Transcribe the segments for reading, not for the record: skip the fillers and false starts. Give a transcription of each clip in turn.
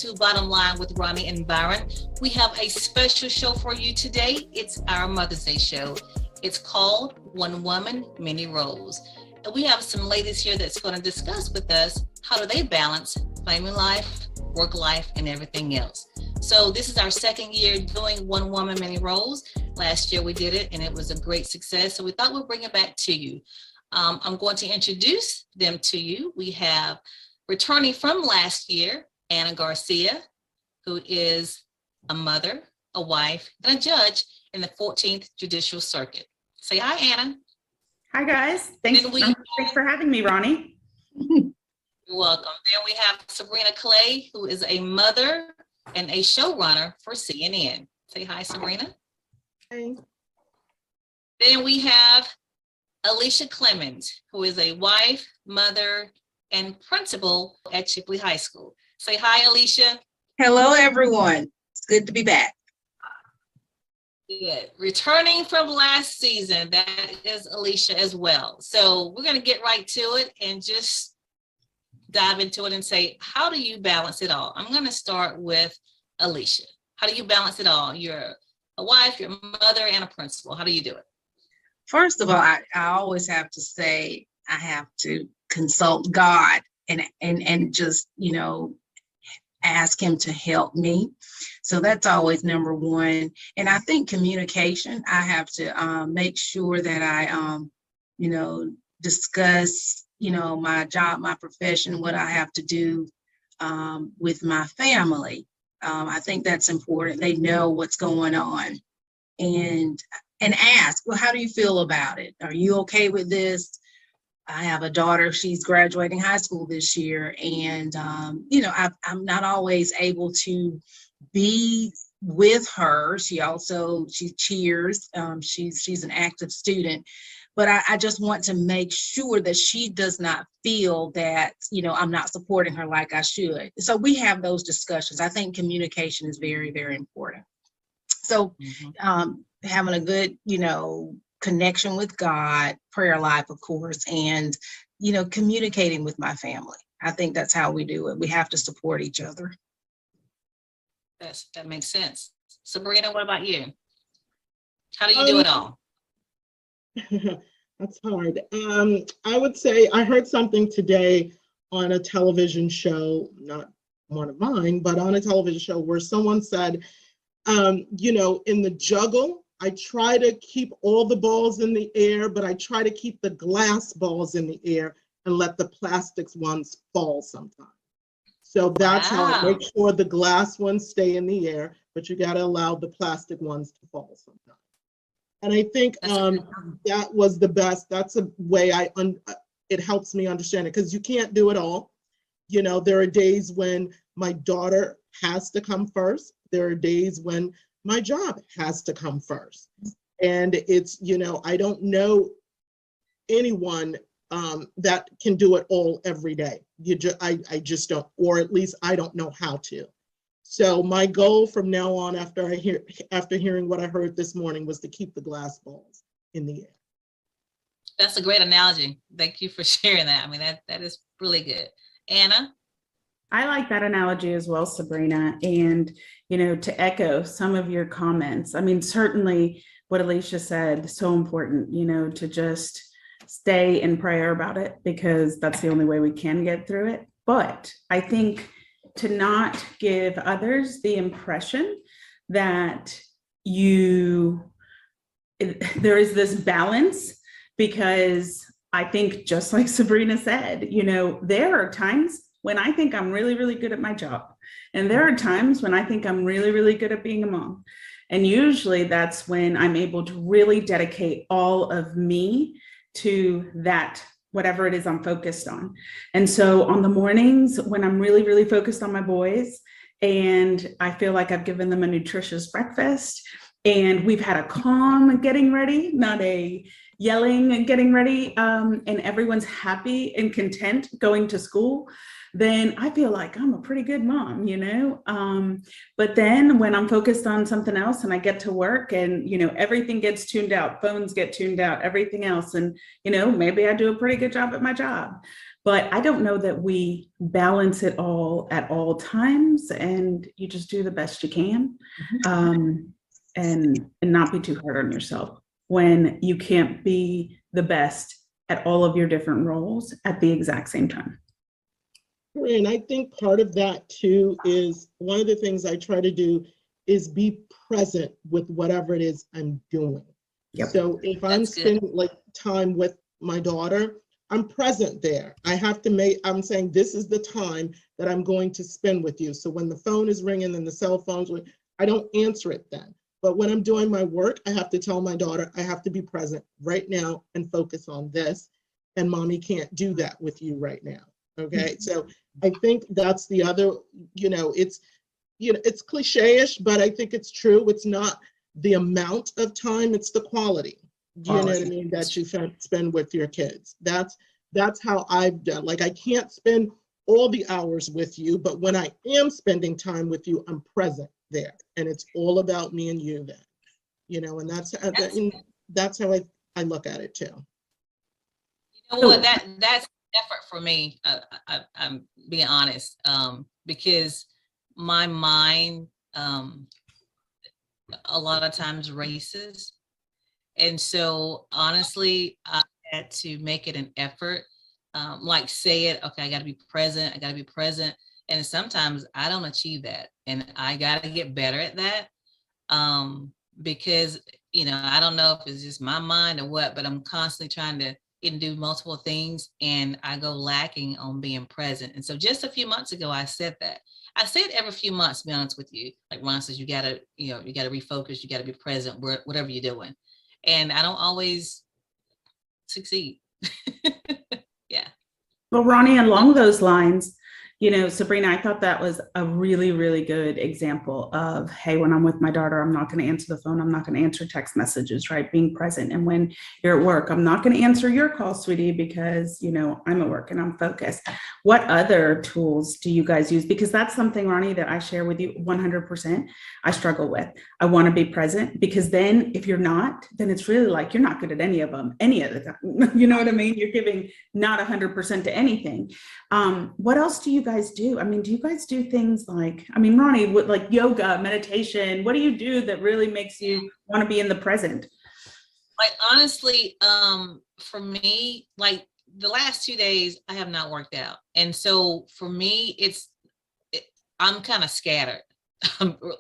to Bottom Line with Roni and Byron. We have a special show for you today. It's our Mother's Day show. It's called One Woman, Many Roles. And we have some ladies here that's going to discuss with us how do they balance family life, work life, and everything else. So this is our second year doing One Woman, Many Roles. Last year we did it and it was a great success. So we thought we'd bring it back to you. I'm going to introduce them to you. We have returning from last year, Anna Garcia, who is a mother, a wife, and a judge in the 14th Judicial Circuit. Say hi, Anna. Hi, guys. Thanks for having me, Roni. You're welcome. Then we have Sabrina Clay, who is a mother and a showrunner for CNN. Say hi, Sabrina. Hey. Then we have Alicia Clemens, who is a wife, mother, and principal at Chipley High School. Say hi, Alicia. Hello, everyone. It's good to be back. Good. Returning from last season, that is Alicia as well. So we're going to get right to it and just dive into it and say, how do you balance it all? I'm going to start with Alicia. How do you balance it all? You're a wife, you're a mother, and a principal. How do you do it? First of all, I always have to say I have to consult God and just, ask him to help me. So that's always number one. And I think communication, I have to make sure that I, discuss, my job, my profession, what I have to do with my family. I think that's important. They know what's going on and ask, well, how do you feel about it? Are you okay with this? I have a daughter, she's graduating high school this year. And, I'm not always able to be with her. She cheers. She's an active student. But I just want to make sure that she does not feel that, I'm not supporting her like I should. So we have those discussions. I think communication is very, very important. So having a good, connection with God, prayer life, of course, and, communicating with my family. I think that's how we do it. We have to support each other. That makes sense. Sabrina, what about you? How do you do it all? That's hard. I would say I heard something today on a television show, not one of mine, but on a television show where someone said, in the juggle, I try to keep all the balls in the air, but I try to keep the glass balls in the air and let the plastics ones fall sometimes. So that's how I make sure the glass ones stay in the air, but you got to allow the plastic ones to fall sometimes. And I think that was the best. That's a way it helps me understand it, because you can't do it all. There are days when my daughter has to come first. There are days when my job has to come first. And it's, I don't know anyone that can do it all every day. I just don't, or at least I don't know how to. So my goal from now on, after hearing what I heard this morning, was to keep the glass balls in the air. That's a great analogy. Thank you for sharing that. I mean, that is really good. Anna? I like that analogy as well, Sabrina. And, to echo some of your comments, I mean, certainly what Alicia said, so important, to just stay in prayer about it, because that's the only way we can get through it. But I think to not give others the impression that there is this balance, because I think, just like Sabrina said, there are times when I think I'm really, really good at my job. And there are times when I think I'm really, really good at being a mom. And usually that's when I'm able to really dedicate all of me to that, whatever it is I'm focused on. And so on the mornings when I'm really, really focused on my boys, and I feel like I've given them a nutritious breakfast, and we've had a calm getting ready, not a yelling and getting ready, and everyone's happy and content going to school, then I feel like I'm a pretty good mom, but then when I'm focused on something else and I get to work and, everything gets tuned out, phones get tuned out, everything else. And, maybe I do a pretty good job at my job, But I don't know that we balance it all at all times, and you just do the best you can, and not be too hard on yourself when you can't be the best at all of your different roles at the exact same time. And I think part of that too is one of the things I try to do is be present with whatever it is I'm doing. Yep. So if I'm spending like time with my daughter, I'm present there. I have to make, I'm saying this is the time that I'm going to spend with you. So when the phone is ringing and the cell phone's ringing, I don't answer it then. But when I'm doing my work, I have to tell my daughter, I have to be present right now and focus on this. And mommy can't do that with you right now. Okay. So I think that's the other, it's cliche-ish, but I think it's true. It's not the amount of time, it's the quality. Do you know what I mean? That you spend with your kids. That's how I've done. Like, I can't spend all the hours with you, but when I am spending time with you, I'm present there. And it's all about me and you then, and that's how I look at it too. You know what, that's effort for me. I'm being honest, because my mind a lot of times races. And so honestly, I had to make it an effort, like say it, okay, I got to be present. And sometimes I don't achieve that. And I got to get better at that, because, I don't know if it's just my mind or what, but I'm constantly trying to do multiple things and I go lacking on being present. And so just a few months ago, I said that. I say it every few months, to be honest with you. Like Ron says, you gotta refocus, you gotta be present, whatever you're doing. And I don't always succeed. Yeah. Well, Roni, along those lines, Sabrina, I thought that was a really, really good example of, hey, when I'm with my daughter, I'm not going to answer the phone. I'm not going to answer text messages, right? Being present. And when you're at work, I'm not going to answer your call, sweetie, because, I'm at work and I'm focused. What other tools do you guys use? Because that's something, Roni, that I share with you 100%. I struggle with. I want to be present, because then if you're not, then it's really like you're not good at any of them, any of the time. You know what I mean? You're giving not 100% to anything. What else do you guys do? I mean, do you guys do things like, Roni, with like yoga, meditation? What do you do that really makes you want to be in the present? Like, honestly, for me, like the last 2 days, I have not worked out. And so for me, I'm kind of scattered.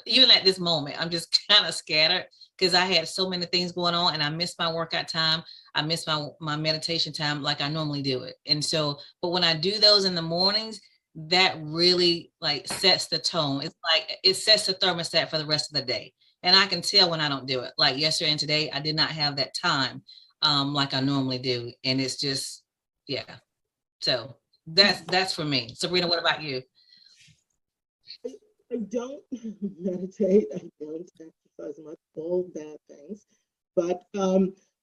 Even at this moment, I'm just kind of scattered because I had so many things going on and I missed my workout time. I missed my meditation time like I normally do it. And so, but when I do those in the mornings, that really like sets the tone. It's like it sets the thermostat for the rest of the day. And I can tell when I don't do it. Like yesterday and today, I did not have that time like I normally do. And it's just, yeah. So that's for me. Sabrina, what about you? I don't meditate. I don't exercise much, all bad things. But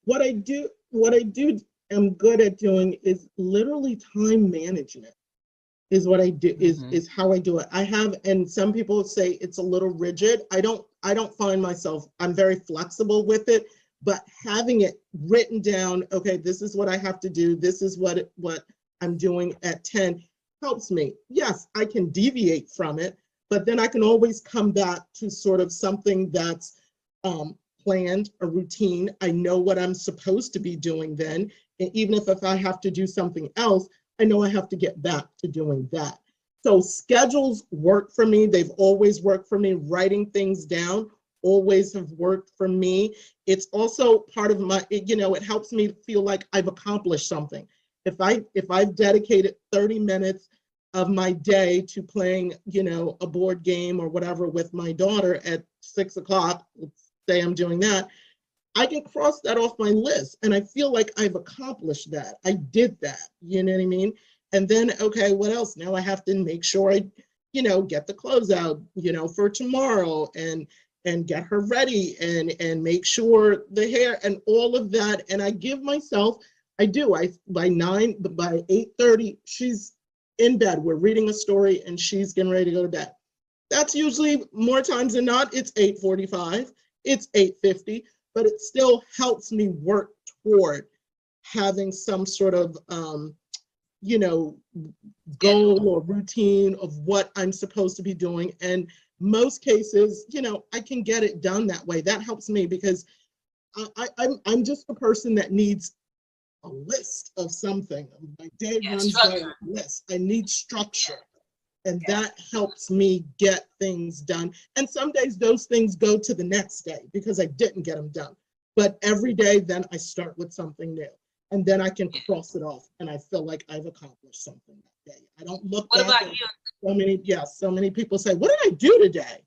what I do am good at doing is literally time management. Is what I do, is how I do it. I have, and some people say it's a little rigid. I don't find myself, I'm very flexible with it, but having it written down, okay, this is what I have to do. This is what I'm doing at 10 helps me. Yes, I can deviate from it, but then I can always come back to sort of something that's planned, a routine. I know what I'm supposed to be doing then. And even if I have to do something else, I know I have to get back to doing that. So schedules work for me. They've always worked for me. Writing things down always have worked for me. It's also part of my, it helps me feel like I've accomplished something. If I've dedicated 30 minutes of my day to playing, a board game or whatever with my daughter at 6 o'clock, let's say I'm doing that, I can cross that off my list and I feel like I've accomplished that. I did that, you know what I mean? And then, okay, what else? Now I have to make sure I, get the clothes out, for tomorrow and get her ready and make sure the hair and all of that. And I give myself, by 8:30, she's in bed. We're reading a story and she's getting ready to go to bed. That's usually more times than not, it's 8:45, it's 8:50. But it still helps me work toward having some sort of you know, goal or routine of what I'm supposed to be doing. And most cases, you know, I can get it done that way. That helps me because I'm just a person that needs a list of something. My day runs by a list. I need structure. And that helps me get things done. And some days those things go to the next day because I didn't get them done. But every day, then I start with something new. And then I can cross it off. And I feel like I've accomplished something that day. I don't look back. What about you? So many people say, what did I do today?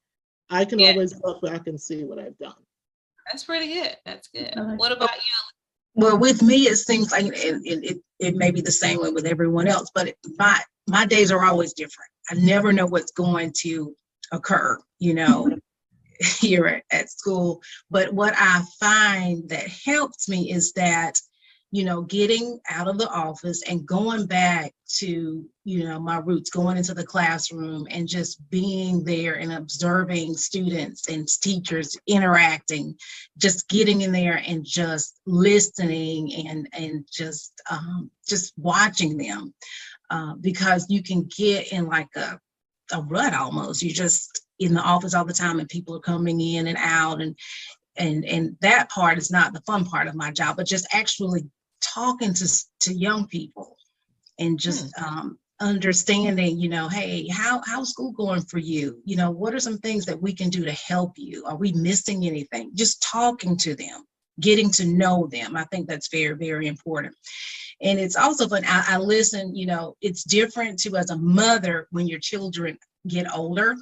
I can always look back and see what I've done. That's pretty good. That's good. What about you? Well, with me, it seems like it may be the same way with everyone else, but my days are always different. I never know what's going to occur, you know, here at school. But what I find that helps me is that, you know, getting out of the office and going back to, you know, my roots, going into the classroom and just being there and observing students and teachers interacting, just getting in there and just listening and just watching them, because you can get in like a rut almost. You're just in the office all the time and people are coming in and out, and that part is not the fun part of my job, but just actually talking to young people and just understanding, you know, hey, how's school going for you? You know, what are some things that we can do to help you? Are we missing anything? Just talking to them, getting to know them. I think that's very, very important. And it's also fun. I listen, you know, it's different too as a mother when your children get older.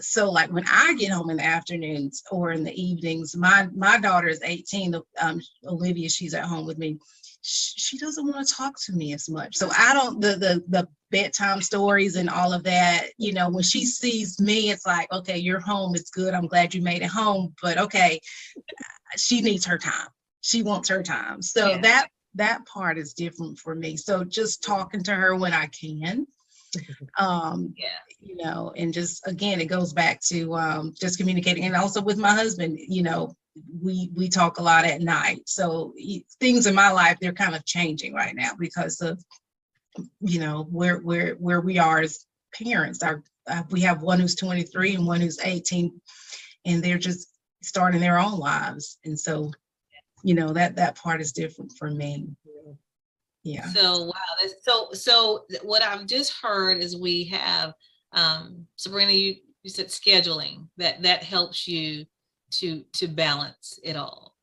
So like when I get home in the afternoons or in the evenings, my daughter is 18, Olivia, she's at home with me. She doesn't want to talk to me as much. So I don't, the bedtime stories and all of that, you know, when she sees me, it's like, okay, you're home. It's good. I'm glad you made it home. But okay, she needs her time. She wants her time. So that part is different for me. So just talking to her when I can, you know, and just, again, it goes back to just communicating. And also with my husband, you know, we talk a lot at night. So things in my life, they're kind of changing right now because of, you know, where we are as parents. We have one who's 23 and one who's 18, and they're just starting their own lives. And so, you know, that part is different for me. Yeah. So wow. So what I've just heard is we have Sabrina, you said scheduling that helps you to balance it all.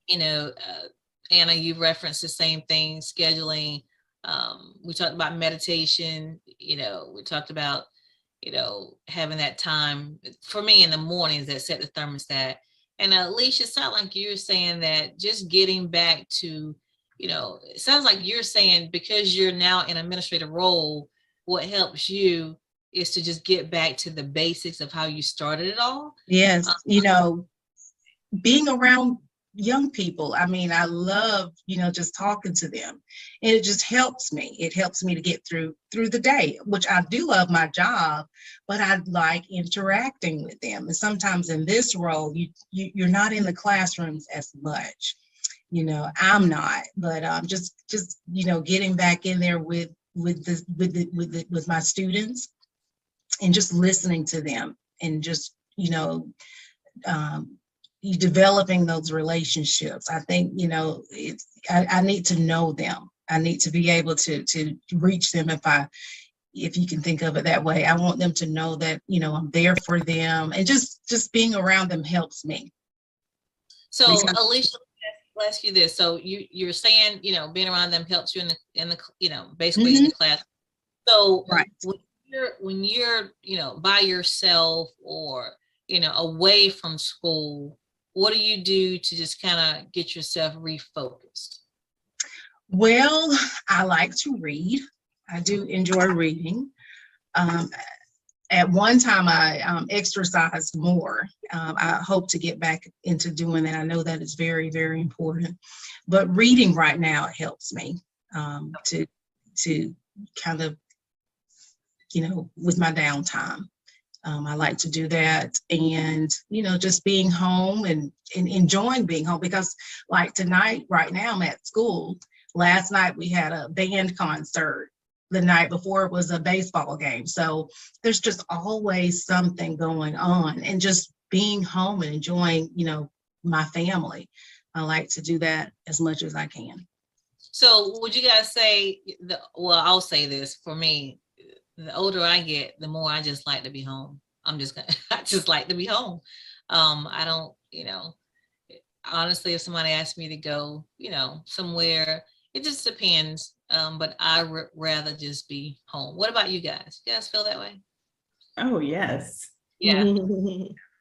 You know, Anna, you referenced the same thing, scheduling. We talked about meditation. You know, we talked about, you know, having that time for me in the mornings that set the thermostat. And Alicia, it sounds like you're saying that just getting back to, you know, it sounds like you're saying because you're now in an administrative role, what helps you is to just get back to the basics of how you started it all. Yes, you know, being around young people. I mean, I love, you know, just talking to them, and it just helps me. It helps me to get through the day, which I do love my job, but I like interacting with them. And sometimes in this role, you're not in the classrooms as much. You know, I'm not, but just you know, getting back in there with my students and just listening to them and just, you know, you developing those relationships. I think, you know, I need to know them. I need to be able to reach them if you can think of it that way. I want them to know that, you know, I'm there for them, and just being around them helps me. So Alicia, I'll ask you this. So you're saying, you know, being around them helps you in the you know, basically in the class. So right. when you're, you know, by yourself or, you know, away from school, what do you do to just kind of get yourself refocused? Well, I like to read. I do enjoy reading. At one time, I exercised more. I hope to get back into doing that. I know that is very, very important. But reading right now, it helps me to kind of, you know, with my downtime. I like to do that, and, you know, just being home and enjoying being home, because like tonight, right now, I'm at school, Last night we had a band concert. The night before it was a baseball game. So there's just always something going on, and just being home and enjoying, my family. I like to do that as much as I can. So would you guys say well, I'll say this for me, the older I get, the more I just like to be home. I just like to be home. I don't, honestly, if somebody asked me to go, somewhere, it just depends. But I rather just be home. What about you guys? You guys feel that way? Oh, yes. Yeah.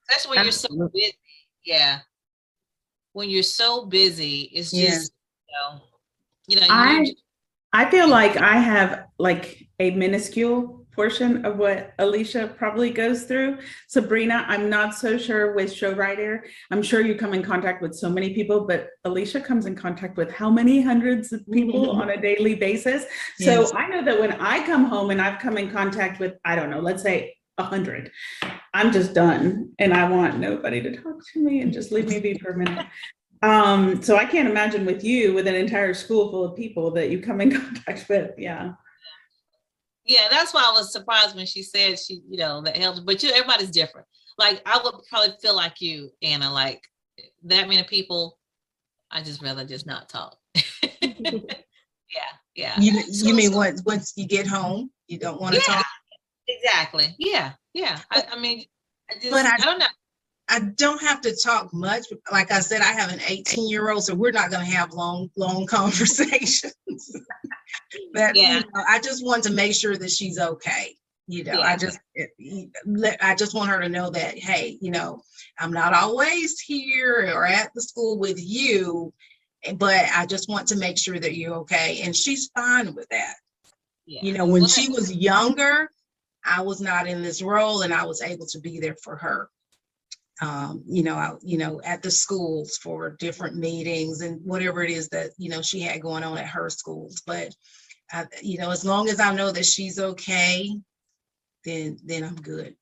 That's when you're so busy. Yeah. When you're so busy, it's just, I feel like I have like a minuscule portion of what Alicia probably goes through. Sabrina, I'm not so sure with show writer. I'm sure you come in contact with so many people, but Alicia comes in contact with how many hundreds of people on a daily basis. So yes. I know that when I come home and I've come in contact with, I don't know, let's say 100, I'm just done. And I want nobody to talk to me and just leave me be for a minute. So I can't imagine with you, with an entire school full of people that you come in contact with. Yeah. Yeah, that's why I was surprised when she said that helps. But everybody's different. Like I would probably feel like you, Anna, like that many people, I just rather just not talk. Yeah. You mean once you get home, you don't want to talk? Exactly. Yeah. I don't know. I don't have to talk much. Like I said, I have an 18-year-old, so we're not going to have long conversations. But I just want to make sure that she's okay. I just want her to know that, hey, I'm not always here or at the school with you, but I just want to make sure that you're okay. And she's fine with that. Yeah. When she was younger, I was not in this role and I was able to be there for her. At the schools for different meetings and whatever it is that, she had going on at her schools. But, as long as I know that she's okay, then I'm good.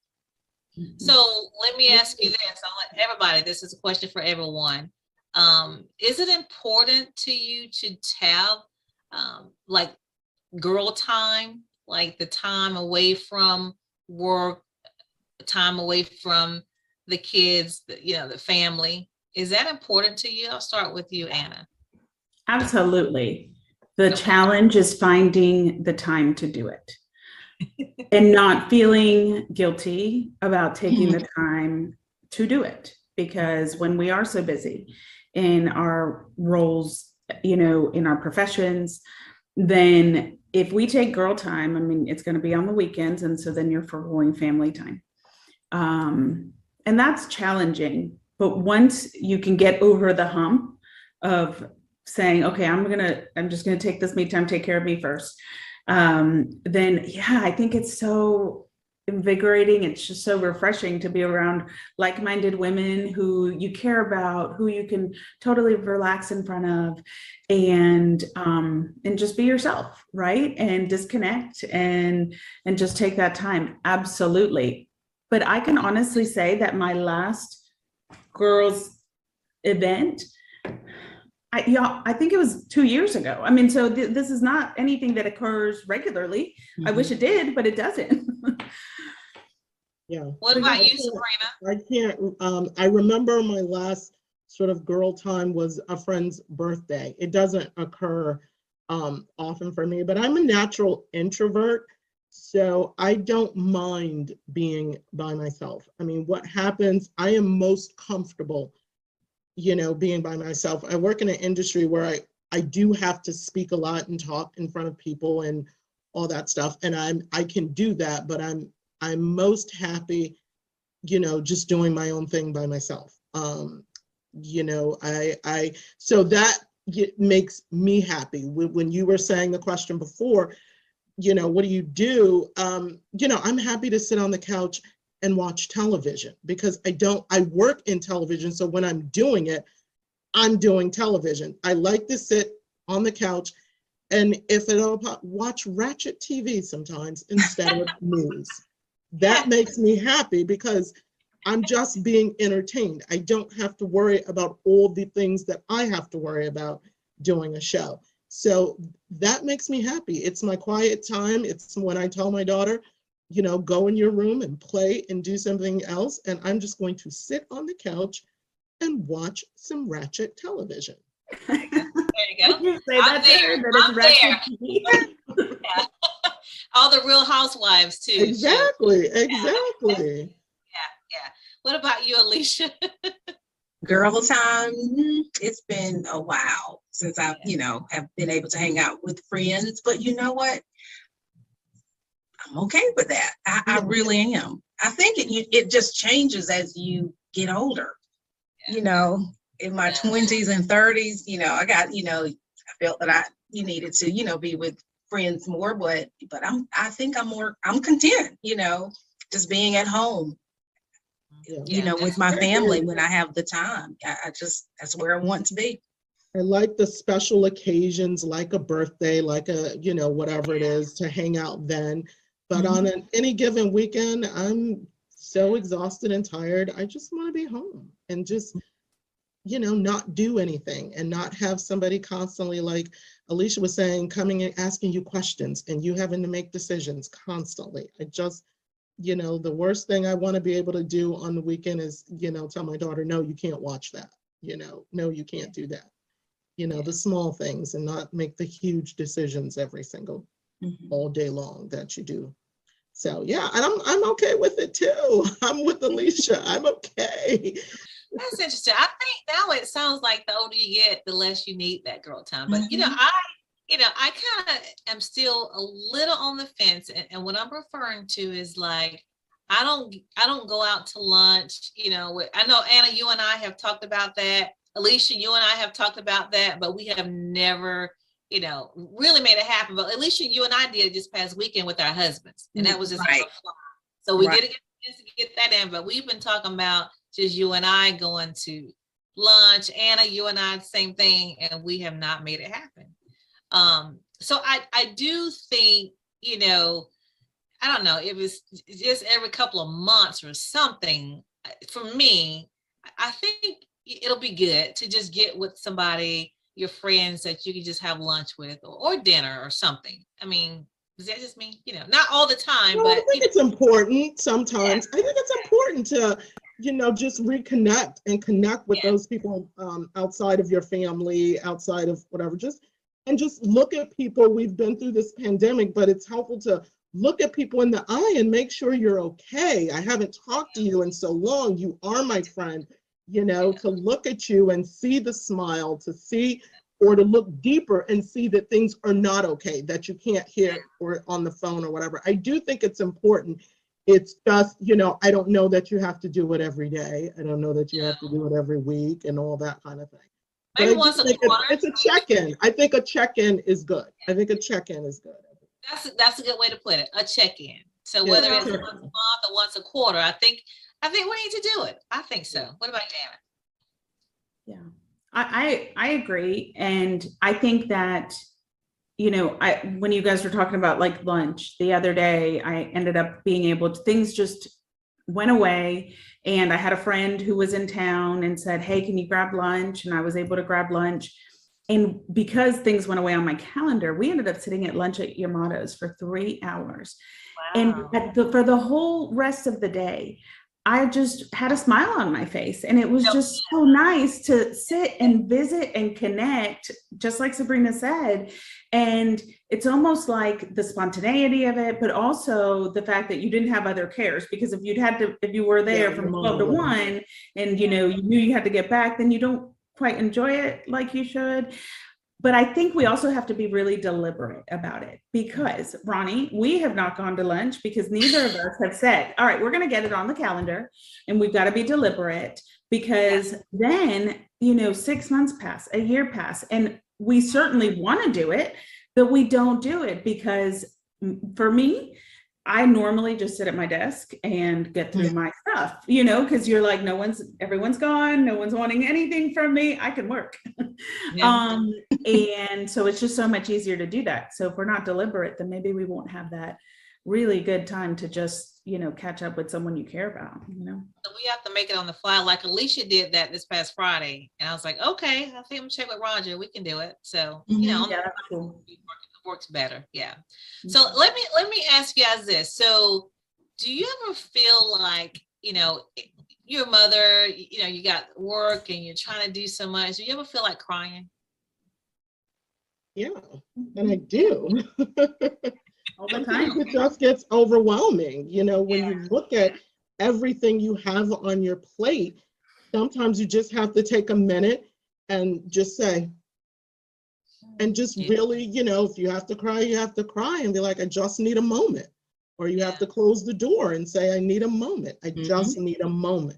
So let me ask you this. I'll let everybody, this is a question for everyone. Is it important to you to have like girl time, like the time away from work, time away from the kids, the family? Is that important to you? I'll start with you, Anna. Absolutely. The challenge is finding the time to do it and not feeling guilty about taking the time to do it. Because when we are so busy in our roles, in our professions, then if we take girl time, it's going to be on the weekends. And so then you're foregoing family time. And that's challenging. But once you can get over the hump of saying, okay, I'm just going to take this me time, take care of me first. Then I think it's so invigorating. It's just so refreshing to be around like-minded women who you care about, who you can totally relax in front of and just be yourself, right? And disconnect and just take that time. Absolutely. But I can honestly say that my last girls event, I think it was 2 years ago. So this is not anything that occurs regularly. I wish it did, but it doesn't. Yeah. What about you, Sabrina? I can't, I remember my last sort of girl time was a friend's birthday. It doesn't occur often for me, but I'm a natural introvert. So I don't mind being by myself. What happens, I am most comfortable, being by myself. I work in an industry where I do have to speak a lot and talk in front of people and all that stuff. And I can do that, but I'm most happy, just doing my own thing by myself. So that makes me happy. When you were saying the question before, what do you do? I'm happy to sit on the couch and watch television because I work in television. So when I'm doing it, I'm doing television. I like to sit on the couch and if it'll watch ratchet TV sometimes instead of news. That makes me happy because I'm just being entertained. I don't have to worry about all the things that I have to worry about doing a show. So that makes me happy. It's my quiet time. It's when I tell my daughter, you know, go in your room and play and do something else. And I'm just going to sit on the couch and watch some ratchet television. There you go. You say I'm that to her, there. that it's I'm ratchet there. TV. Yeah. All the Real Housewives too. Exactly, Sure. exactly. Yeah. What about you, Alicia? Girl time, it's been a while since I've, have been able to hang out with friends, but you know what? I'm okay with that. I really am. I think it just changes as you get older. In my 20s and 30s, I got, I felt that I needed to, be with friends more, but I think I'm content, just being at home, with my family when I have the time. I just, that's where I want to be. I like the special occasions, like a birthday, like a, whatever it is, to hang out then. But on any given weekend, I'm so exhausted and tired. I just want to be home and just, not do anything and not have somebody constantly, like Alicia was saying, coming and asking you questions and you having to make decisions constantly. I just, the worst thing I want to be able to do on the weekend is, tell my daughter, no, you can't watch that. No, you can't do that. The small things, and not make the huge decisions every single all day long that you do. So yeah, and I'm okay with it too. I'm with Alicia. I'm okay. That's interesting. I think now it sounds like the older you get, the less you need that girl time. But I kind of am still a little on the fence, and what I'm referring to is like I don't go out to lunch. I know Anna, you and I have talked about that. Alicia, you and I have talked about that, but we have never, really made it happen. But Alicia, you and I did it this past weekend with our husbands, and that was just right. So we didn't get that in, but we've been talking about just you and I going to lunch. Anna, you and I, same thing, and we have not made it happen. So I do think, I don't know, it was just every couple of months or something. For me, I think it'll be good to just get with somebody, your friends that you can just have lunch with or dinner or something. I mean, does that just mean, not all the time, Well, but I think it's important sometimes. I think it's important to, just reconnect and connect with those people outside of your family, outside of whatever, just look at people. We've been through this pandemic, but it's helpful to look at people in the eye and make sure you're okay. I haven't talked to you in so long. You are my friend, to look at you and see the smile, to see, or to look deeper and see that things are not okay, that you can't hear or on the phone or whatever. I do think it's important. It's just, I don't know that you have to do it every day. I don't know that you have to do it every week and all that kind of thing. Maybe once a quarter. It's a check-in. I think a check-in is good. That's a good way to put it. A check-in. So whether it's once a month or once a quarter, I think we need to do it. I think so. What about you, Anna? Yeah, I agree. And I think that, when you guys were talking about like lunch the other day, I ended up being able to, things just went away. And I had a friend who was in town and said, hey, can you grab lunch? And I was able to grab lunch. And because things went away on my calendar, we ended up sitting at lunch at Yamato's for 3 hours. Wow. And for the whole rest of the day, I just had a smile on my face, and it was just so nice to sit and visit and connect, just like Sabrina said. And it's almost like the spontaneity of it, but also the fact that you didn't have other cares, because if you were there from 12 to 1 and, you knew you had to get back, then you don't quite enjoy it like you should. But I think we also have to be really deliberate about it, because Roni, we have not gone to lunch because neither of us have said, all right, we're going to get it on the calendar, and we've got to be deliberate, because then, 6 months pass, a year pass, and we certainly want to do it, but we don't do it because for me, I normally just sit at my desk and get through my stuff, because you're like, everyone's gone. No one's wanting anything from me. I can work. And so it's just so much easier to do that. So if we're not deliberate, then maybe we won't have that really good time to just catch up with someone you care about, So we have to make it on the fly. Like Alicia did that this past Friday. And I was like, okay, I think I'm gonna check with Roger. We can do it. So, on Yeah, the that's cool. it works better. Yeah. So let me ask you guys this. So do you ever feel like, you're a mother, you got work and you're trying to do so much. Do you ever feel like crying? Yeah, and I do. All the Sometimes time. it just gets overwhelming, when you look at everything you have on your plate. Sometimes you just have to take a minute and just say, and just really, if you have to cry, you have to cry and be like, I just need a moment. Or you have to close the door and say, I need a moment. I just need a moment.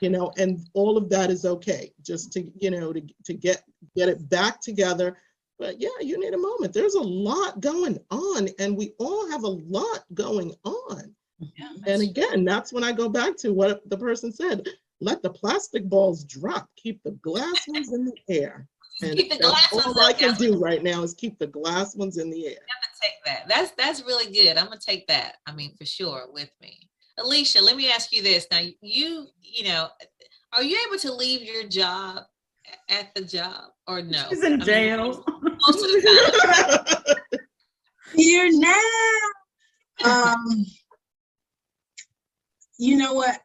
Okay. And all of that is okay. Just to, to get it back together. But yeah, you need a moment. There's a lot going on, and we all have a lot going on. Yeah, And again, that's when I go back to what the person said. Let the plastic balls drop. Keep the glass ones in the air. And keep the glass that's ones all I up, can guys. do right now is keep the glass ones in the air. I'm gonna take that. That's really good. I'm gonna take that. I mean, for sure, with me. Alicia, let me ask you this. Now, are you able to leave your job at the job or no? She's in jail. Most of the time. Here now. You know what?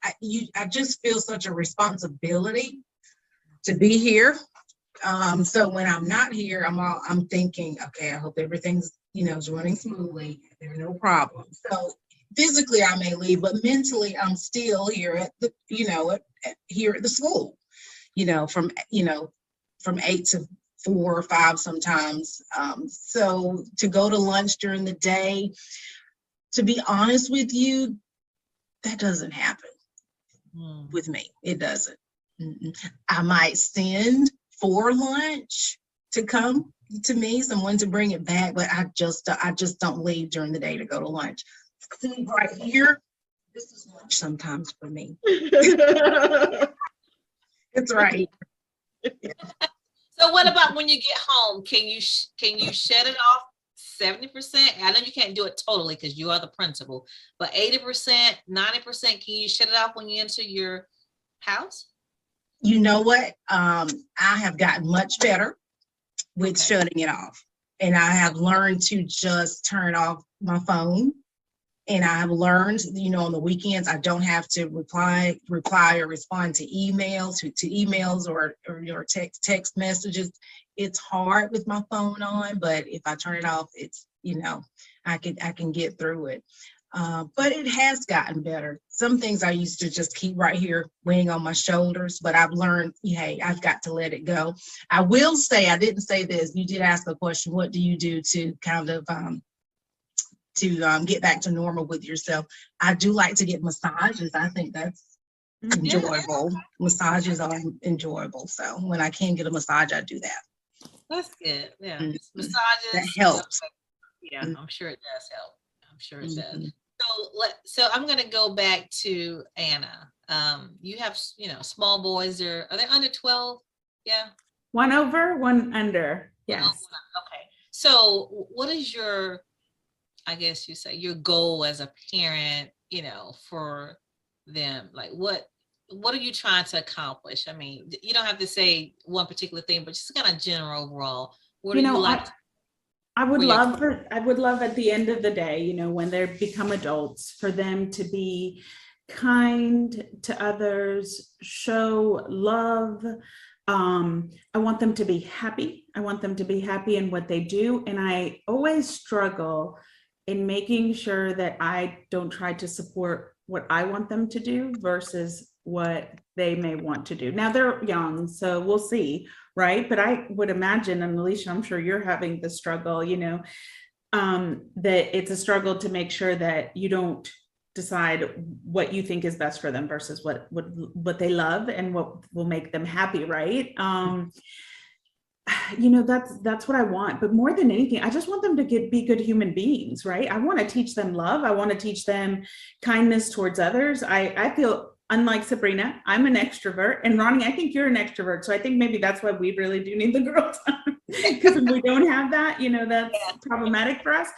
I just feel such a responsibility to be here. So when I'm not here, I'm thinking, okay, I hope everything's, is running smoothly. There are no problems. So physically I may leave, but mentally I'm still here at the, here at the school, from 8 to 4 or 5 sometimes. So to go to lunch during the day, to be honest with you, that doesn't happen with me. It doesn't. I might send for lunch to come to me, someone to bring it back, but I just don't leave during the day to go to lunch. See, right here, this is lunch sometimes for me. It's right. So what about when you get home? Can you shut it off 70%? I know you can't do it totally because you are the principal, but 80%, 90%, can you shut it off when you enter your house? You know what? I have gotten much better with shutting it off. And I have learned to just turn off my phone. And I have learned, on the weekends, I don't have to reply or respond to emails or text messages. It's hard with my phone on, but if I turn it off, it's, I can get through it. But it has gotten better. Some things I used to just keep right here weighing on my shoulders, but I've learned, hey, I've got to let it go. I will say, I didn't say this. You did ask a question. What do you do to kind of get back to normal with yourself? I do like to get massages. I think that's enjoyable. Massages are enjoyable. So when I can get a massage, I do that. That's good. Yeah. Massages. That helps. Yeah, I'm sure it does help. I'm sure it does. So I'm going to go back to Anna. You have, small boys. Are they under 12? Yeah. 1 over, 1 under. Yes. Okay. So what is your, I guess you say, your goal as a parent, for them? Like what are you trying to accomplish? I mean, you don't have to say one particular thing, but just kind of general overall. What do you like? I would love at the end of the day, when they become adults, for them to be kind to others, show love. I want them to be happy. I want them to be happy in what they do. And I always struggle in making sure that I don't try to support what I want them to do versus what they may want to do. Now they're young, so we'll see, right? But I would imagine, and Alicia, I'm sure you're having the struggle, that it's a struggle to make sure that you don't decide what you think is best for them versus what they love and what will make them happy, right? That's what I want. But more than anything, I just want them to be good human beings, right? I want to teach them love. I want to teach them kindness towards others. I feel, unlike Sabrina, I'm an extrovert, and Roni, I think you're an extrovert. So I think maybe that's why we really do need the girl time. because if we don't have that, that's problematic for us.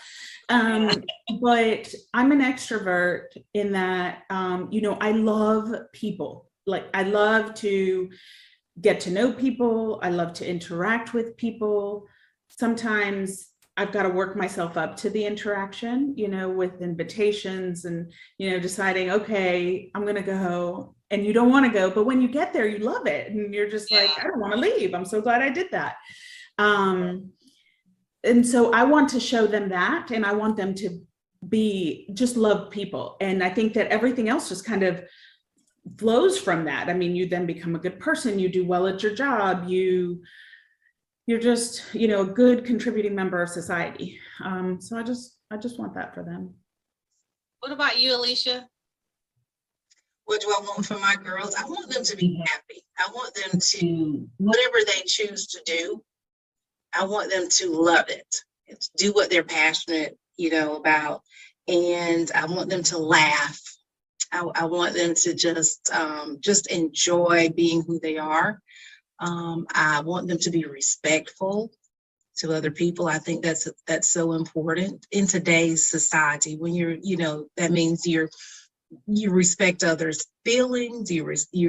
But I'm an extrovert in that, I love people. Like, I love to get to know people. I love to interact with people. Sometimes I've got to work myself up to the interaction, with invitations and, deciding, okay, I'm going to go, and you don't want to go, but when you get there, you love it. And you're just like, I don't want to leave. I'm so glad I did that. And so I want to show them that, and I want them to just love people. And I think that everything else just kind of flows from that. I mean, you then become a good person, you do well at your job, you're just, a good contributing member of society. So I just want that for them. What about you, Alicia? What do I want for my girls? I want them to be happy. I want them to, whatever they choose to do, I want them to love it, do what they're passionate, about. And I want them to laugh. I want them to just enjoy being who they are. I want them to be respectful to other people. I think that's so important in today's society. When that means you respect others' feelings, you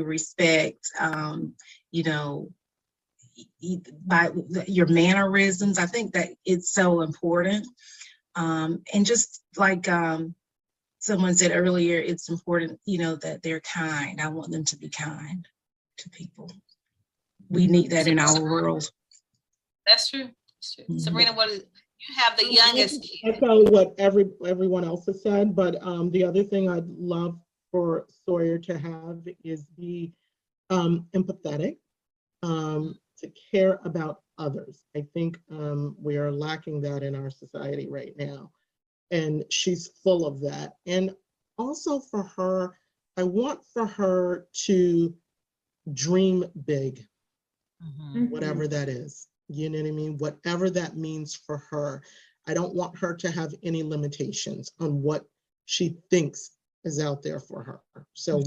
respect, by your mannerisms. I think that it's so important. And just like someone said earlier, it's important, that they're kind. I want them to be kind to people. We need that in our world. That's true. That's true. Mm-hmm. Sabrina, you have the youngest kid. Echo what everyone else has said, but the other thing I'd love for Sawyer to have is be empathetic, to care about others. I think we are lacking that in our society right now, and she's full of that. And also for her, I want for her to dream big, whatever that is. You know what I mean? Whatever that means for her. I don't want her to have any limitations on what she thinks is out there for her. So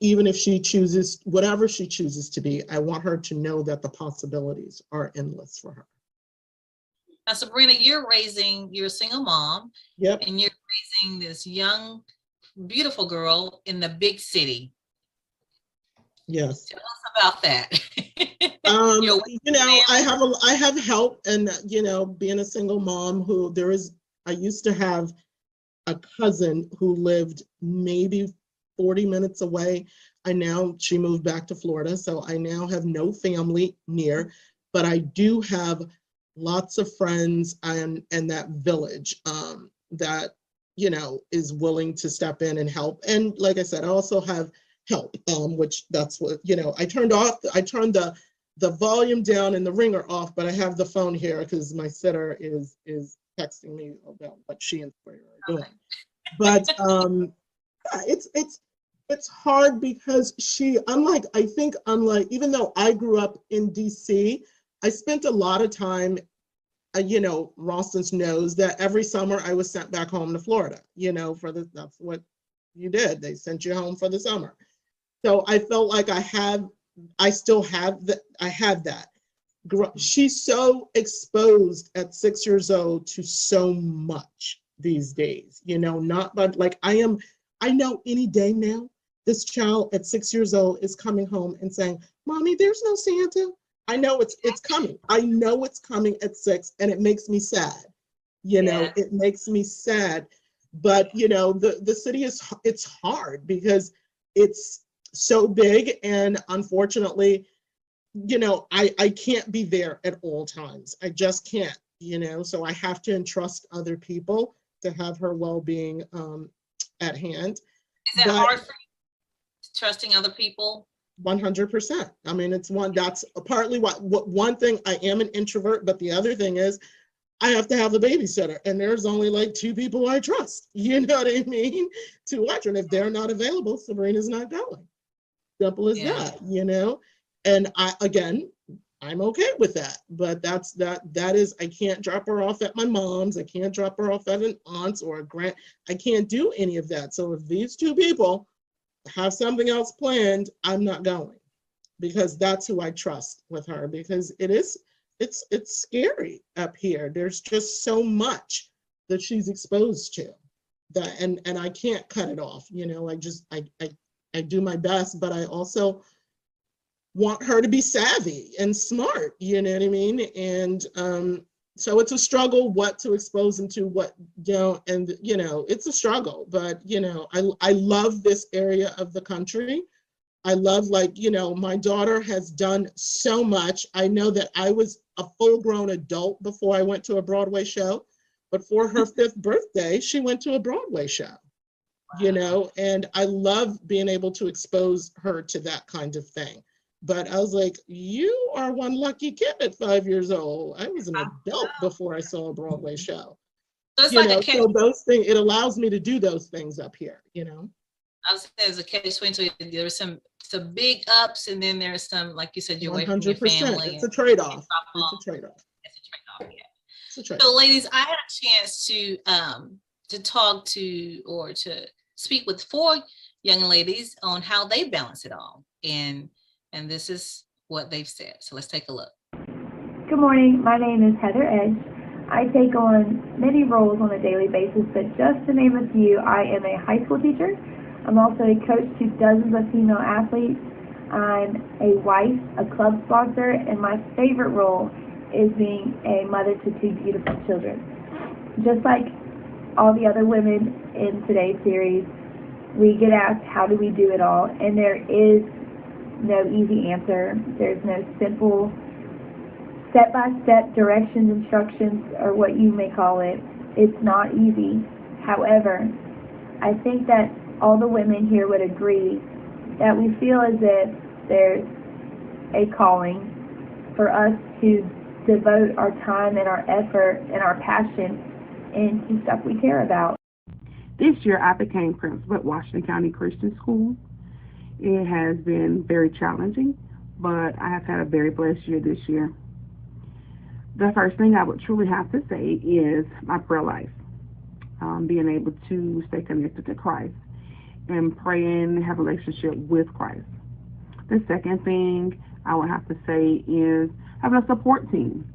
even if she chooses, whatever she chooses to be, I want her to know that the possibilities are endless for her. Now, Sabrina, you're a single mom. Yep. And you're raising this young, beautiful girl in the big city. Yes. Tell us about that. I have help, and being a single mom I used to have a cousin who lived maybe 40 minutes away. She moved back to Florida, so I now have no family near, but I do have lots of friends and that village that is willing to step in and help. And like I said, I also have help, which that's what I turned the volume down and the ringer off, but I have the phone here because my sitter is texting me about what she and Sawyer are doing. But it's hard because even though I grew up in DC, I spent a lot of time, Ralston knows that every summer I was sent back home to Florida, that's what you did. They sent you home for the summer. So I felt like I had that. She's so exposed at 6 years old to so much these days, not but like I know any day now, this child at 6 years old is coming home and saying, "Mommy, there's no Santa." I know it's coming. I know it's coming at 6, and it makes me sad. It makes me sad. But the city it's hard because it's so big, and unfortunately, I can't be there at all times. I just can't, so I have to entrust other people to have her well-being at hand. Is that hard for you, trusting other people? 100%. I mean, that's partly what one thing, I am an introvert, but the other thing is I have to have a babysitter, and there's only like 2 people I trust, you know what I mean, to watch her. And if they're not available, Sabrina's not going. Simple as that, And I'm okay with that, but that is, I can't drop her off at my mom's. I can't drop her off at an aunt's or a grand. I can't do any of that. So if these 2 people have something else planned, I'm not going, because that's who I trust with her, because it's scary up here. There's just so much that she's exposed to that, and I can't cut it off. You know, I do my best, but I also want her to be savvy and smart, you know what I mean? And so it's a struggle what to expose them to, what, you know, and, you know, it's a struggle, but, you know, I love this area of the country. I love, like, you know, my daughter has done so much. I know that I was a full-grown adult before I went to a Broadway show, but for her 5th birthday, she went to a Broadway show, you know, and I love being able to expose her to that kind of thing. But I was like, you are one lucky kid at 5 years old. I was an adult before I saw a Broadway show. So it's You like know, a catch. so those things, it allows me to do those things up here, you know? I was saying there's a catch-22. There's some big ups, and then there's some, like you said, you're away from your 100%. family. It's a trade-off. It's a trade-off. It's a trade-off, yeah. It's a trade-off. So, ladies, I had a chance to talk to, or to speak with 4 young ladies on how they balance it all, and this is what they've said. So let's take a look. Good morning. My name is Heather Edge. I take on many roles on a daily basis, but just to name a few, I am a high school teacher. I'm also a coach to dozens of female athletes. I'm a wife, a club sponsor, and my favorite role is being a mother to 2 beautiful children. Just like all the other women in today's series, we get asked, how do we do it all? And there is no easy answer. There's no simple step-by-step directions, instructions, or what you may call it. It's not easy. However, I think that all the women here would agree that we feel as if there's a calling for us to devote our time and our effort and our passion into stuff we care about. This year I became principal at Washington County Christian School. It has been very challenging, but I have had a very blessed year this year. The first thing I would truly have to say is my prayer life. Being able to stay connected to Christ and pray and have a relationship with Christ. The second thing I would have to say is having a support team.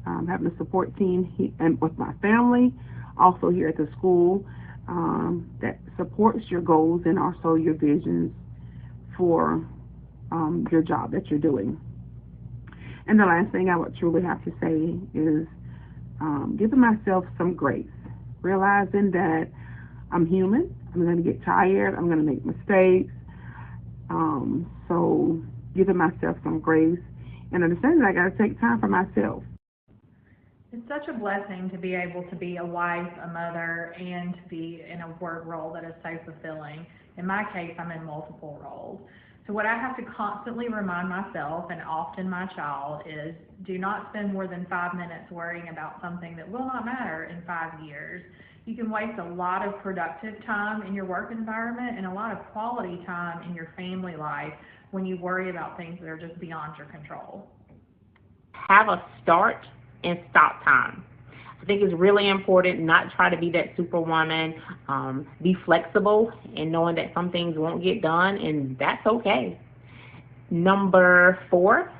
Having a support team and with my family, also here at the school, that supports your goals and also your visions for your job that you're doing. And the last thing I would truly have to say is giving myself some grace, realizing that I'm human, I'm going to get tired, I'm going to make mistakes, so giving myself some grace and understanding that I got to take time for myself. It's such a blessing to be able to be a wife, a mother, and to be in a work role that is so fulfilling. In my case, I'm in multiple roles. So what I have to constantly remind myself, and often my child, is do not spend more than 5 minutes worrying about something that will not matter in 5 years. You can waste a lot of productive time in your work environment and a lot of quality time in your family life when you worry about things that are just beyond your control. Have a start and stop time. I think it's really important not try to be that superwoman. Be flexible and knowing that some things won't get done, and that's okay. Number 4,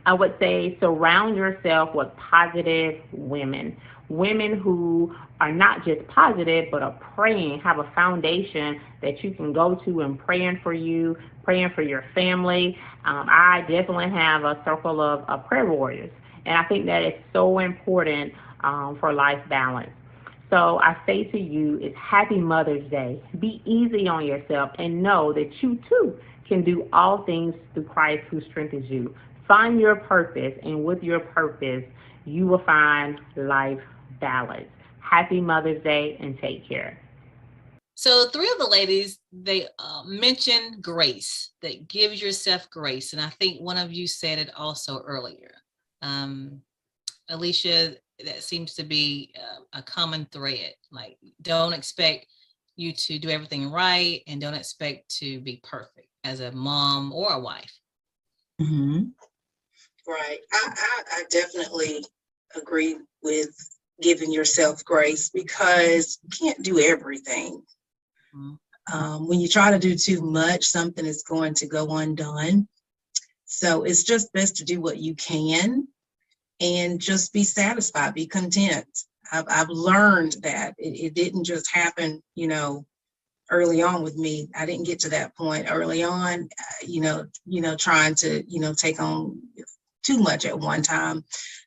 I would say surround yourself with positive women. Women who are not just positive, but are praying, have a foundation that you can go to and praying for you, praying for your family. I definitely have a circle of prayer warriors, and I think that is so important for life balance. So I say to you, it's Happy Mother's Day. Be easy on yourself and know that you too can do all things through Christ who strengthens you. Find your purpose, and with your purpose, you will find life balance. Happy Mother's Day, and take care. So 3 of the ladies, they mentioned grace, that gives yourself grace. And I think one of you said it also earlier. Alicia, that seems to be a common thread. Like, don't expect you to do everything right, and don't expect to be perfect as a mom or a wife. Mm-hmm. Right. I definitely agree with giving yourself grace, because you can't do everything. Mm-hmm. When you try to do too much, something is going to go undone. So it's just best to do what you can. and just be satisfied, be content. I've learned that it didn't just happen, early on with me. I didn't get to that point early on, trying to, take on too much at one time.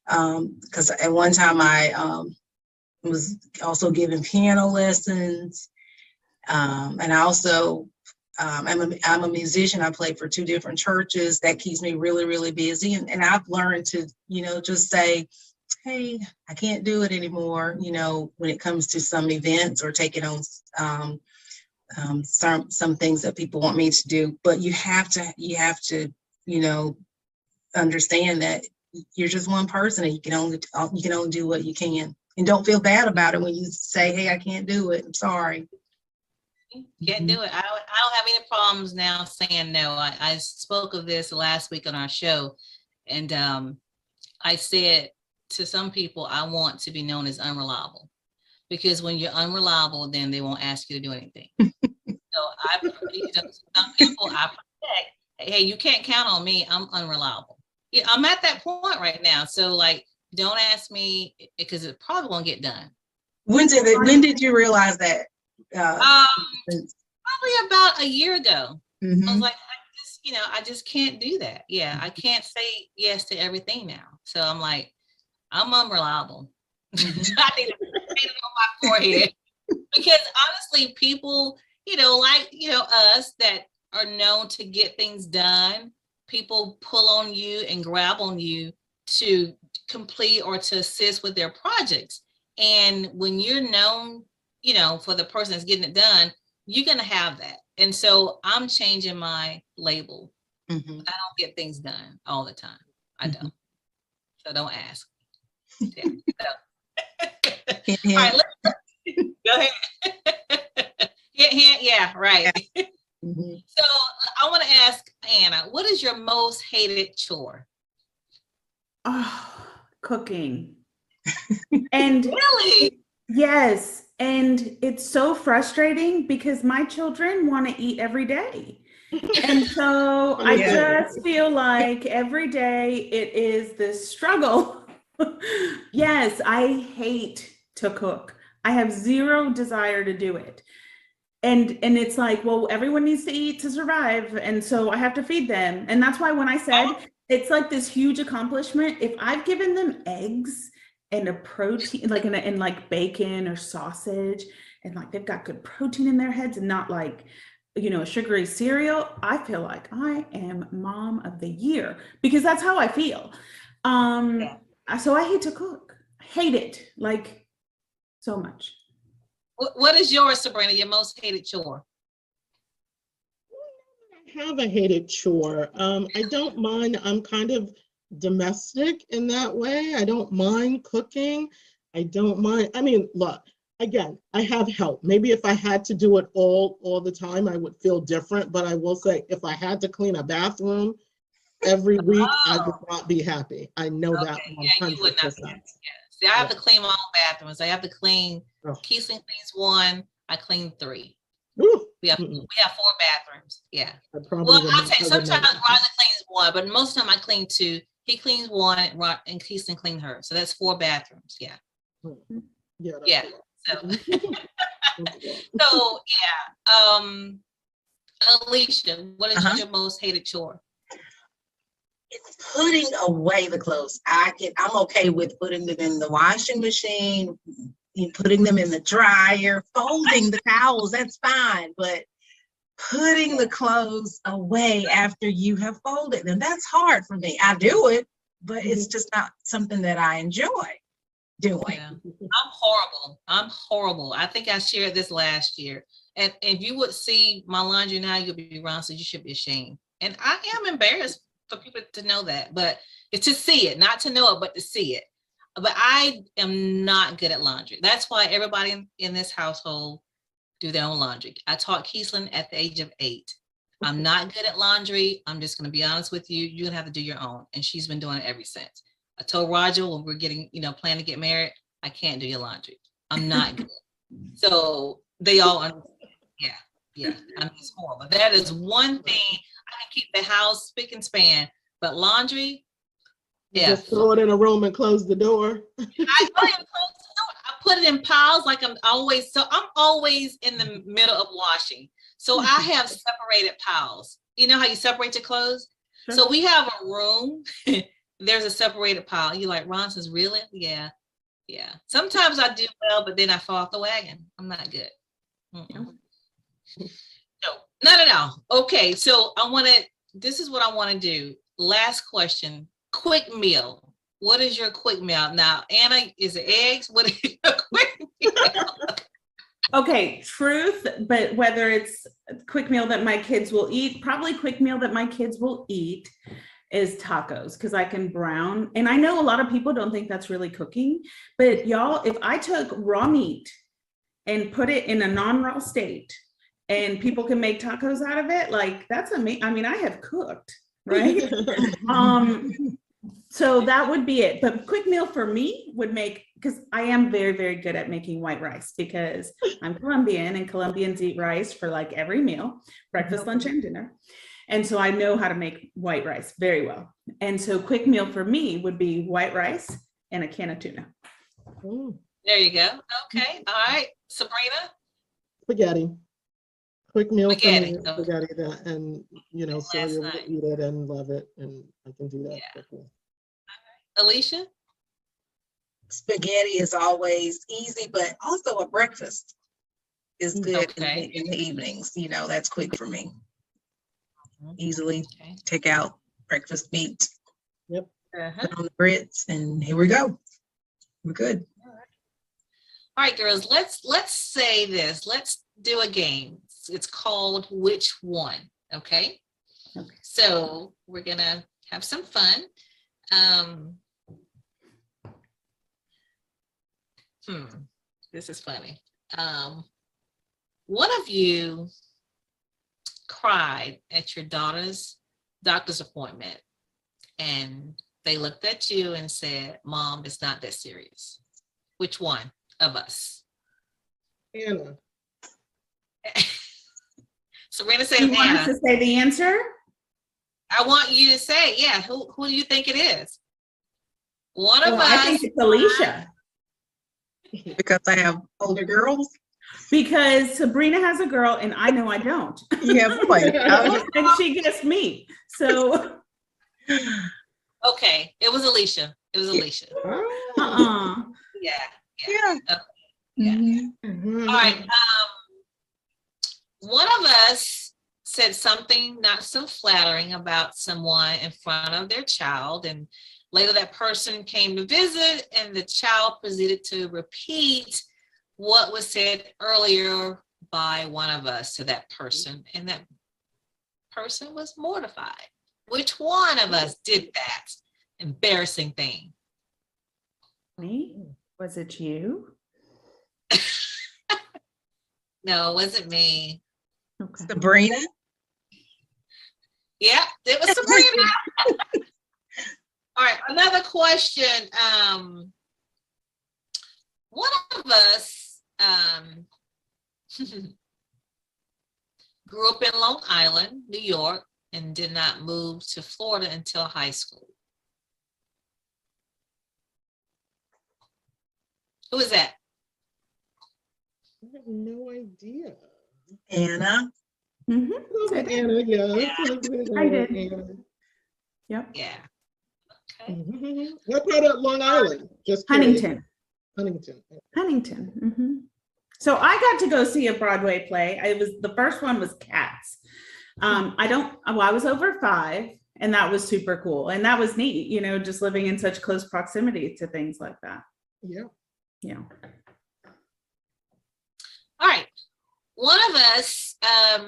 Because at one time I was also giving piano lessons. And I also, I'm a musician. I play for 2 different churches. That keeps me really, really busy. And I've learned to, just say, hey, I can't do it anymore, when it comes to some events or taking on some things that people want me to do. But you have to, understand that you're just one person and you can only do what you can. And don't feel bad about it when you say, hey, I can't do it. I'm sorry. Can't do it. I don't have any problems now saying no. I spoke of this last week on our show, and I said to some people, I want to be known as unreliable, because when you're unreliable, then they won't ask you to do anything. So some people I protect. Hey, you can't count on me. I'm unreliable. Yeah, I'm at that point right now. So don't ask me, because it probably won't get done. When did you realize that? Probably about a year ago. Mm-hmm. I was like, I just can't do that. Yeah, I can't say yes to everything now. So I'm like, I'm unreliable. Mm-hmm. I need to paint it on my forehead. Because honestly, people, us that are known to get things done, people pull on you and grab on you to complete or to assist with their projects. And when you're known, for the person that's getting it done, you're going to have that. And so I'm changing my label. Mm-hmm. I don't get things done all the time. I don't. So don't ask. Yeah. All right, go ahead. Yeah, right. Mm-hmm. So I want to ask Anna, what is your most hated chore? Oh, cooking. And really? Yes. And it's so frustrating because my children want to eat every day. And so I just feel like every day it is this struggle. Yes, I hate to cook. I have zero desire to do it. And it's like, well, everyone needs to eat to survive. And so I have to feed them. And that's why when I said it's like this huge accomplishment, if I've given them eggs and a protein, and like bacon or sausage, and like they've got good protein in their heads and not like, a sugary cereal, I feel like I am mom of the year, because that's how I feel. So I hate to cook. I hate it like so much. What is yours, Sabrina, your most hated chore? I have a hated chore. I don't mind. I'm kind of domestic in that way. I don't mind cooking. I don't mind. I mean, look, again, I have help. Maybe if I had to do it all the time, I would feel different. But I will say, if I had to clean a bathroom every week, I would not be happy. I know that 100%. Yeah, you would not be happy. See, I have to clean my own bathrooms. I have to clean. Keeslin cleans 1. I clean 3. Ooh. We have 4 bathrooms. Yeah. Well, I'd say sometimes Roger cleans 1, but most of the time I clean 2. He cleans 1, and Keeslin cleans her. So that's 4 bathrooms. Yeah. Yeah. So, Alicia, what is your most hated chore? It's putting away the clothes. I'm okay with putting them in the washing machine, putting them in the dryer, folding the towels, that's fine. But putting the clothes away after you have folded them, that's hard for me. I do it, but it's just not something that I enjoy doing. Yeah. I'm horrible. I think I shared this last year. And if you would see my laundry now, you'll be around, so you should be ashamed. And I am embarrassed for people to know that, but it's to see it, not to know it, but to see it. But I am not good at laundry. That's why everybody in this household do their own laundry. I taught Keeslin at the age of 8. I'm not good at laundry. I'm just going to be honest with you. You're going to have to do your own. And she's been doing it ever since. I told Roger when we're getting, planning to get married, I can't do your laundry. I'm not good. So they all understand. Yeah. I'm just horrible. That is one thing. I can keep the house spick and span, but laundry, You Yeah. just throw it in a room and close the door. I don't even close the door. I put it in piles like I'm always in the middle of washing. So I have separated piles. You know how you separate your clothes? Sure. So we have a room. There's a separated pile. You're like, Ron says, really? Yeah. Yeah. Sometimes I do well, but then I fall off the wagon. I'm not good. No, not at all. Okay. So this is what I want to do. Last question. Quick meal. What is your quick meal? Now, Anna, is it eggs? What is your quick meal? Okay, truth, but whether it's a quick meal that my kids will eat, probably quick meal that my kids will eat is tacos, because I can brown. And I know a lot of people don't think that's really cooking, but y'all, if I took raw meat and put it in a non-raw state and people can make tacos out of it, like that's amazing. I mean, I have cooked, right? So that would be it. But quick meal for me would make, because I am very, very good at making white rice, because I'm Colombian and Colombians eat rice for like every meal, breakfast, lunch, and dinner. And so I know how to make white rice very well. And so quick meal for me would be white rice and a can of tuna. There you go. Okay. All right. Sabrina? Spaghetti. Quick meal Spaghetti. for me, spaghetti that, and Sawyer will eat it and love it, and I can do that quickly. Alicia? Spaghetti is always easy, but also a breakfast is good Okay. in the evenings. That's quick for me. Easily take out breakfast meat, Yep. put on the grits, and here we go. We're good. All right, girls, let's say this. Let's do a game. It's called Which One? Okay. So we're gonna have some fun. This is funny. One of you cried at your daughter's doctor's appointment, and they looked at you and said, Mom, it's not that serious. Which one of us? Anna. Serena said You want us Anna. to say the answer? I want you to say, yeah, who do you think it is? One of us. I think it's Alicia. Because I have older girls. Because Sabrina has a girl and I know I don't. Yeah, boy. And she gets me. So. Okay, it was Alicia. It was Alicia. Yeah. Mm-hmm. All right. One of us said something not so flattering about someone in front of their child, and later that person came to visit, and the child proceeded to repeat what was said earlier by one of us to that person, and that person was mortified. Which one of us did that embarrassing thing? Me? Was it you? No, it wasn't me. Okay. Sabrina. Yeah, it was Sabrina. All right, another question. One of us grew up in Long Island, New York, and did not move to Florida until high school. Who is that? I have no idea. Anna. Mm-hmm. Anna, yeah. I did. Anna. Yep. Yeah. Okay. Mm-hmm. What part of Long Island? Just Huntington. Huntington. Huntington. Mm-hmm. So I got to go see a Broadway play. The first one was Cats. I was over 5, and that was super cool. And that was neat, just living in such close proximity to things like that. Yeah. Yeah. All right. One of us,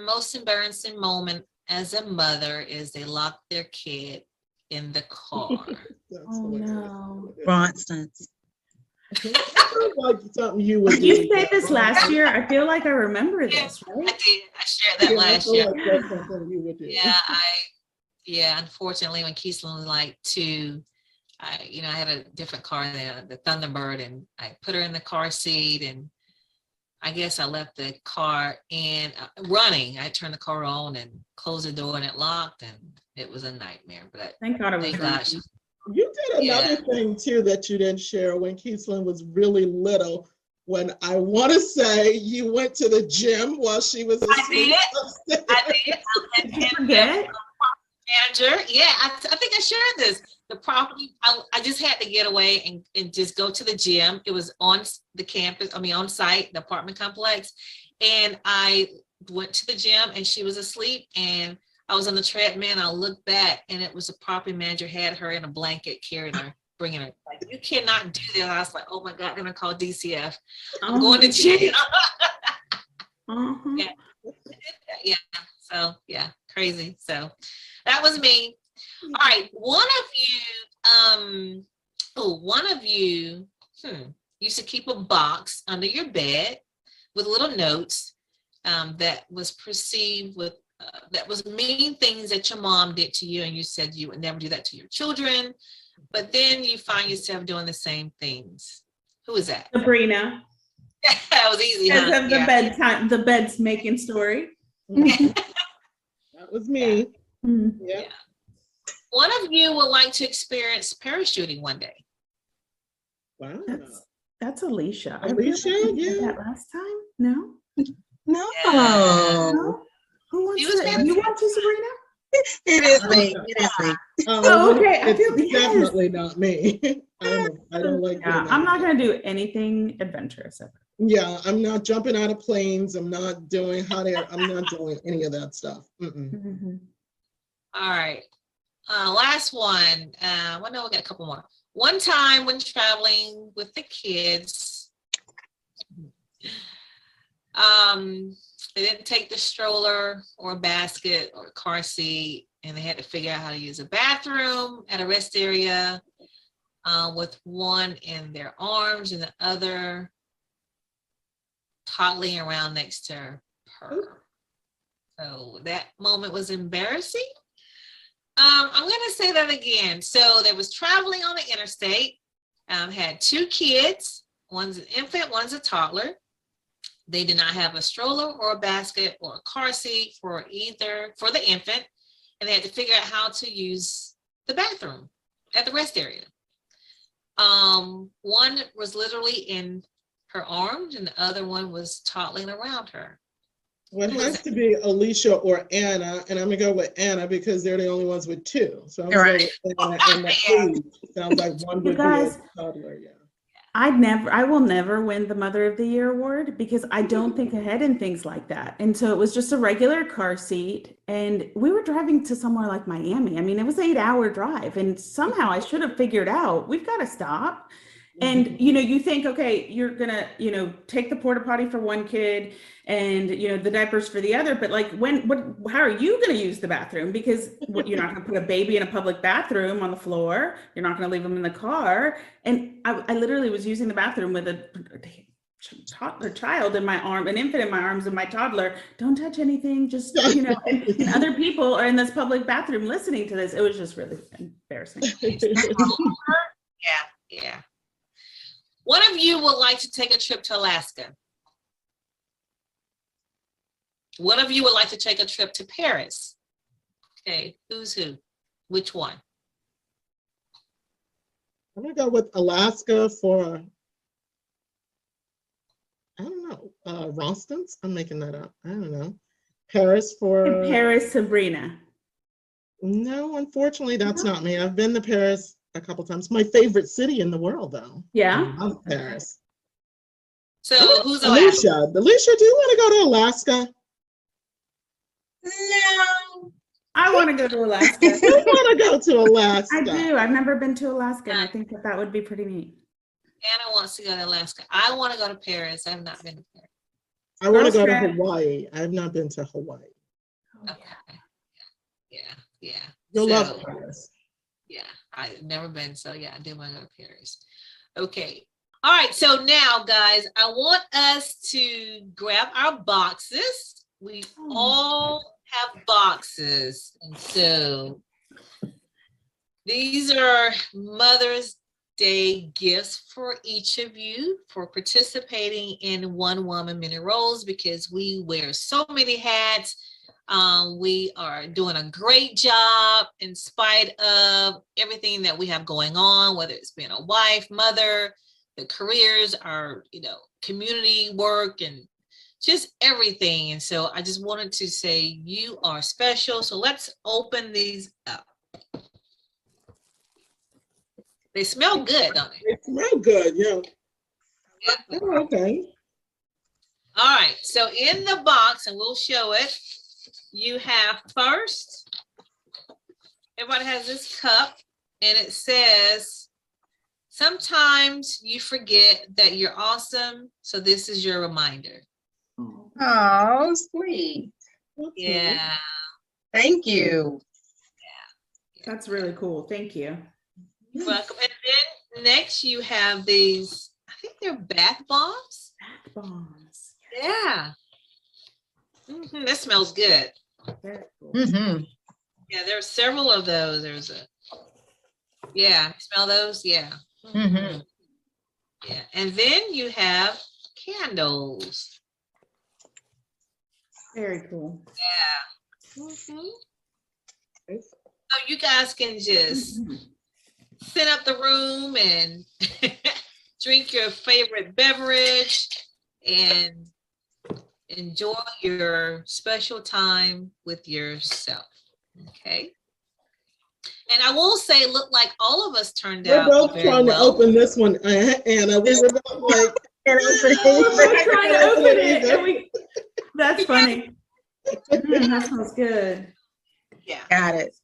most embarrassing moment as a mother is they lock their kid in the car. Oh no. Bronson's. Like something you would Did you say this last year? I feel like I remember this, I right? did. I shared that last year. Like that's something you would do. Unfortunately, when Keeslin was like 2, I had a different car, the Thunderbird, and I put her in the car seat, and I guess I left the car in running. I turned the car on and closed the door, and it locked, and it was a nightmare. But Thank God it was thank running. God You did another thing too that you didn't share when Keeslyn was really little. When I want to say you went to the gym while she was asleep. I did. Did you forget? Manager. Yeah, I think I shared this. The property, I just had to get away and just go to the gym. It was on the campus, on site, the apartment complex. And I went to the gym and she was asleep and I was on the treadmill and I looked back and it was the property manager had her in a blanket, carrying her, bringing her. Like, you cannot do that. I was like, oh my God, I'm gonna call DCF. I'm going to jail. Yeah. Yeah. So yeah, crazy. So that was me. All right. One of you used to keep a box under your bed with little notes that was perceived with that was mean things that your mom did to you, and you said you would never do that to your children, but then you find yourself doing the same things. Who is that? Sabrina. That was easy. Because huh? of the bedtime, the bed's making story. That was me. Yeah. One of you would like to experience parachuting one day. Wow. That's Alicia. Alicia, yeah. That last time? No? No. No? Who wants to? You want to, Sabrina? It is me. It is me. Oh, okay. I feel It's definitely not me. I don't like doing that. I'm not going to do anything adventurous ever. Yeah, I'm not jumping out of planes. I'm not doing hot air. I'm not doing any of that stuff. Mm-hmm. All right. Last one. Well, no, we got a couple more. One time when traveling with the kids, they didn't take the stroller or a basket or a car seat, and they had to figure out how to use a bathroom at a rest area with one in their arms and the other toddling around next to her. So that moment was embarrassing. I'm going to say that again. So there was traveling on the interstate, had two kids, one's an infant, one's a toddler. They did not have a stroller or a basket or a car seat for the infant, and they had to figure out how to use the bathroom at the rest area. One was literally in her arms and the other one was toddling around her. Well, it has to be Alicia or Anna, and I'm gonna go with Anna because they're the only ones with two. So I'm going with Anna and the age. Sounds like one would be a toddler. Yeah. I will never win the Mother of the Year award because I don't think ahead in things like that. And so it was just a regular car seat, and we were driving to somewhere like Miami. I mean, it was an 8-hour drive, and somehow I should have figured out we've got to stop. And, you think, okay, you're going to, take the porta potty for one kid and, the diapers for the other. But like, how are you going to use the bathroom? Because you're not going to put a baby in a public bathroom on the floor. You're not going to leave them in the car. And I literally was using the bathroom with a child in my arm, an infant in my arms, and my toddler. Don't touch anything. Just, and other people are in this public bathroom listening to this. It was just really embarrassing. Yeah. One of you would like to take a trip to Alaska. One of you would like to take a trip to Paris. Okay, who's who? Which one? I'm gonna go with Alaska for, I don't know, Rostons? I'm making that up. I don't know. Paris for... Paris, Sabrina. No, unfortunately, that's not me. I've been to Paris a couple times. My favorite city in the world, though. Yeah. I love Paris. So who's Alicia? Alicia, do you want to go to Alaska? No. I want to go to Alaska. You want to go to Alaska? I do. I've never been to Alaska, and I think that would be pretty neat. Anna wants to go to Alaska. I want to go to Paris. I've not been to Paris. I want to go to Hawaii. I've not been to Hawaii. Okay. Yeah. You'll love Paris. Yeah, I've never been, so yeah, I do want to go to Paris. Okay. All right, so now, guys, I want us to grab our boxes. We all have boxes, and so these are Mother's Day gifts for each of you for participating in One Woman Many Roles, because we wear so many hats. We are doing a great job in spite of everything that we have going on, whether it's being a wife, mother, the careers, our, community work, and just everything. And so I just wanted to say you are special. So let's open these up. They smell good, don't they? They smell good, yeah. Oh, okay. All right. So in the box, and we'll show it, you have first, everybody has this cup, and it says, sometimes you forget that you're awesome. So this is your reminder. Oh, sweet. Yeah. Thank you. That's really cool. Thank you. You're welcome. And then next you have these, I think they're bath bombs. Bath bombs. Yeah. That smells good. Very cool. Mm-hmm. Yeah, there are several of those. There's a, yeah, smell those? Yeah. Mm-hmm. Yeah. And then you have candles. Very cool. Yeah. So you guys can just set up the room and drink your favorite beverage and enjoy your special time with yourself. Okay. And I will say, look, like all of us turned out We're both very trying well. to open this one, Anna. We were both like, We're trying to open it. And that's funny. That smells good. Yeah. Got it.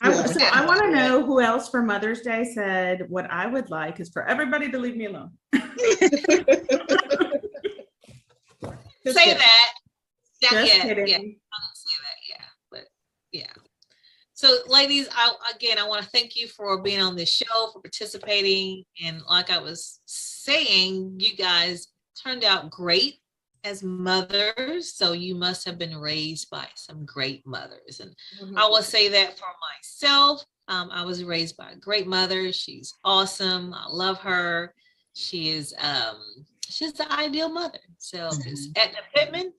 So I want to know who else for Mother's Day said what I would like is for everybody to leave me alone. Say that. Just Yeah, kidding. yeah. I don't say that, yeah. But yeah. So ladies, I want to thank you for being on this show, for participating. And like I was saying, you guys turned out great as mothers. So you must have been raised by some great mothers. And I will say that for myself. I was raised by a great mother. She's awesome. I love her. She is she's the ideal mother. So it's Edna Pittman.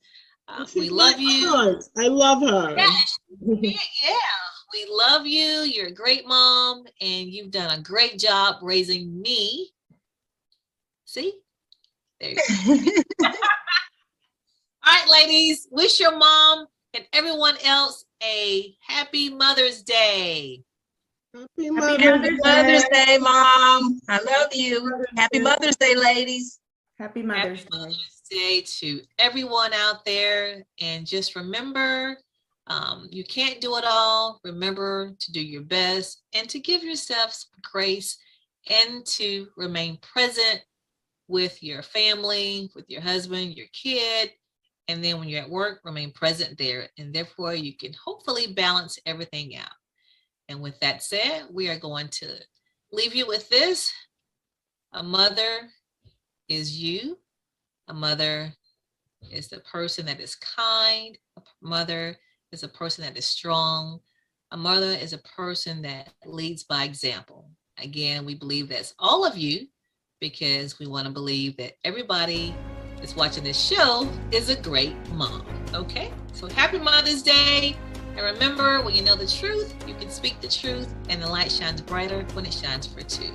We love you. I love her. Yeah, we love you. You're a great mom, and you've done a great job raising me. See? There you go. All right, ladies, wish your mom and everyone else a happy Mother's Day. Happy Mother's Day, Mom. I love you. Happy Mother's Day, ladies. Happy Mother's Happy Day. Mother's Day to everyone out there. And just remember, you can't do it all. Remember to do your best and to give yourself some grace and to remain present with your family, with your husband, your kid. And then when you're at work, remain present there. And therefore, you can hopefully balance everything out. And with that said, we are going to leave you with this. A mother is you. A mother is the person that is kind. A mother is a person that is strong. A mother is a person that leads by example. Again, we believe that's all of you because we want to believe that everybody that's watching this show is a great mom. Okay? So happy Mother's Day. And remember, when you know the truth, you can speak the truth, and the light shines brighter when it shines for two.